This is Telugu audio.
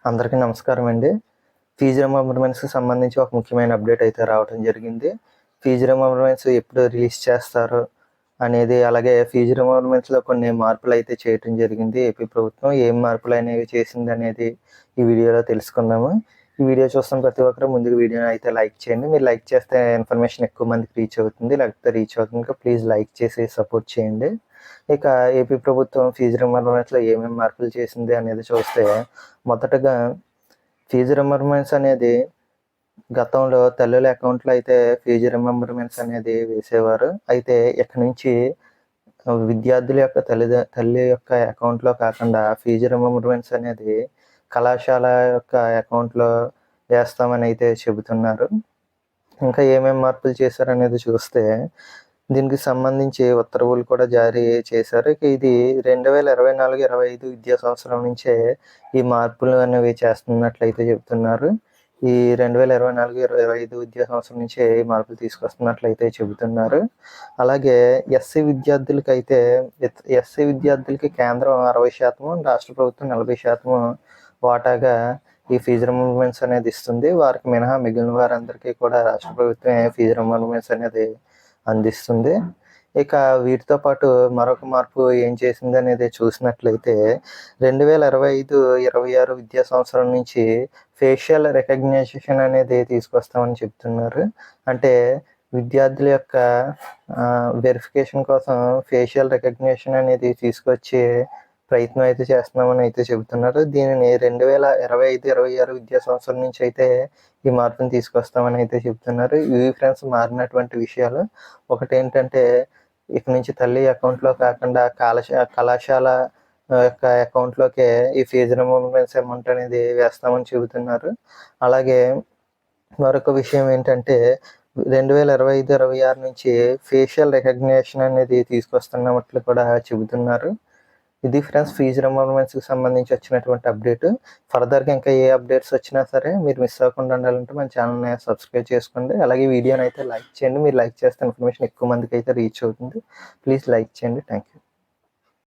అందరికీ నమస్కారం అండి. ఫీజు రీయింబర్స్‌మెంట్స్‌కి సంబంధించి ఒక ముఖ్యమైన అప్డేట్ అయితే రావడం జరిగింది. ఫీజు రీయింబర్స్‌మెంట్స్ ఎప్పుడు రిలీజ్ చేస్తారు అనేది, అలాగే ఫీజు రీయింబర్స్‌మెంట్స్‌లో కొన్ని మార్పులైతే చేయటం జరిగింది ఏపీ ప్రభుత్వం. ఏం మార్పులనేవి చేసిందనేది ఈ వీడియోలో తెలుసుకుందాము. ఈ వీడియో చూస్తున్న ప్రతి ఒక్కరు ముందుగా వీడియోని అయితే లైక్ చేయండి. మీరు లైక్ చేస్తే ఇన్ఫర్మేషన్ ఎక్కువ మందికి రీచ్ అవుతుంది. లేకపోతే రీచ్ అవుతుంది కనుక ప్లీజ్ లైక్ చేసి సపోర్ట్ చేయండి. ఇక ఏపీ ప్రభుత్వం ఫీజు రీయింబర్స్‌మెంట్స్‌లో ఏమేమి మార్పులు చేసింది అనేది చూస్తే, మొదటగా ఫీజు రీయింబర్స్‌మెంట్స్ అనేది గతంలో తల్లుల అకౌంట్‌లో అయితే ఫీజు రీయింబర్స్‌మెంట్స్ అనేది వేసేవారు. అయితే ఇక్కడి నుంచి విద్యార్థుల యొక్క తల్లి యొక్క అకౌంట్‌లో కాకుండా ఫీజు రీయింబర్స్‌మెంట్స్ అనేది కళాశాల యొక్క అకౌంట్‌లో వేస్తామని అయితే చెబుతున్నారు. ఇంకా ఏమేమి మార్పులు చేశారనేది చూస్తే, దీనికి సంబంధించి ఉత్తర్వులు కూడా జారీ చేశారు. ఇక ఇది 2024, 25 విద్యా సంవత్సరం నుంచే ఈ మార్పులు అనేవి చేస్తున్నట్లయితే చెబుతున్నారు. ఈ 2024, 25 విద్యా సంవత్సరం నుంచే ఈ మార్పులు తీసుకొస్తున్నట్లయితే చెబుతున్నారు. అలాగే ఎస్సీ విద్యార్థులకి కేంద్రం 60%, రాష్ట్ర ప్రభుత్వం 40% వాటాగా ఈ ఫీజు రీయింబర్స్‌మెంట్స్ అనేది ఇస్తుంది. వారికి మినహా మిగిలిన వారందరికీ కూడా రాష్ట్ర ప్రభుత్వమే ఫీజు రీయింబర్స్‌మెంట్స్ అనేది అందిస్తుంది. ఇక వీటితో పాటు మరొక మార్పు ఏం చేసిందనేది చూసినట్లయితే, 2025, 26 విద్యా సంవత్సరం నుంచి ఫేషియల్ రికగ్నిషన్ అనేది తీసుకొస్తామని చెప్తున్నారు. అంటే విద్యార్థుల యొక్క వెరిఫికేషన్ కోసం ఫేషియల్ రికగ్నిషన్ అనేది తీసుకొచ్చే ప్రయత్నం అయితే చేస్తున్నామని అయితే చెబుతున్నారు. దీనిని 2025, 26 విద్యా సంవత్సరం నుంచి అయితే ఈ మార్పుని తీసుకొస్తామని అయితే చెబుతున్నారు. ఇవి ఫ్రెండ్స్ మారినటువంటి విషయాలు. ఒకటేంటంటే, ఇక నుంచి తల్లి అకౌంట్‌లో కాకుండా కళాశాల యొక్క అకౌంట్‌లోకే ఈ ఫీజు రీయింబర్స్‌మెంట్స్ అమౌంట్ అనేది వేస్తామని చెబుతున్నారు. అలాగే మరొక విషయం ఏంటంటే, 2025, 26 నుంచి ఫేషియల్ రికగ్నిషన్ అనేది తీసుకొస్తున్నట్లు కూడా చెబుతున్నారు. ఇది ఫ్రెండ్స్ ఫీజు రీయింబర్స్‌మెంట్స్‌కి సంబంధించి వచ్చినటువంటి అప్డేట్. ఫర్దర్‌గా ఇంకా ఏ అప్డేట్స్ వచ్చినా సరే మీరు మిస్ అవ్వకుండా ఉండాలంటే మన ఛానల్‌ని సబ్స్క్రైబ్ చేసుకోండి. అలాగే వీడియోని అయితే లైక్ చేయండి. మీరు లైక్ చేస్తే ఇన్ఫర్మేషన్ ఎక్కువ మందికి అయితే రీచ్ అవుతుంది. ప్లీజ్ లైక్ చేయండి. Thank you.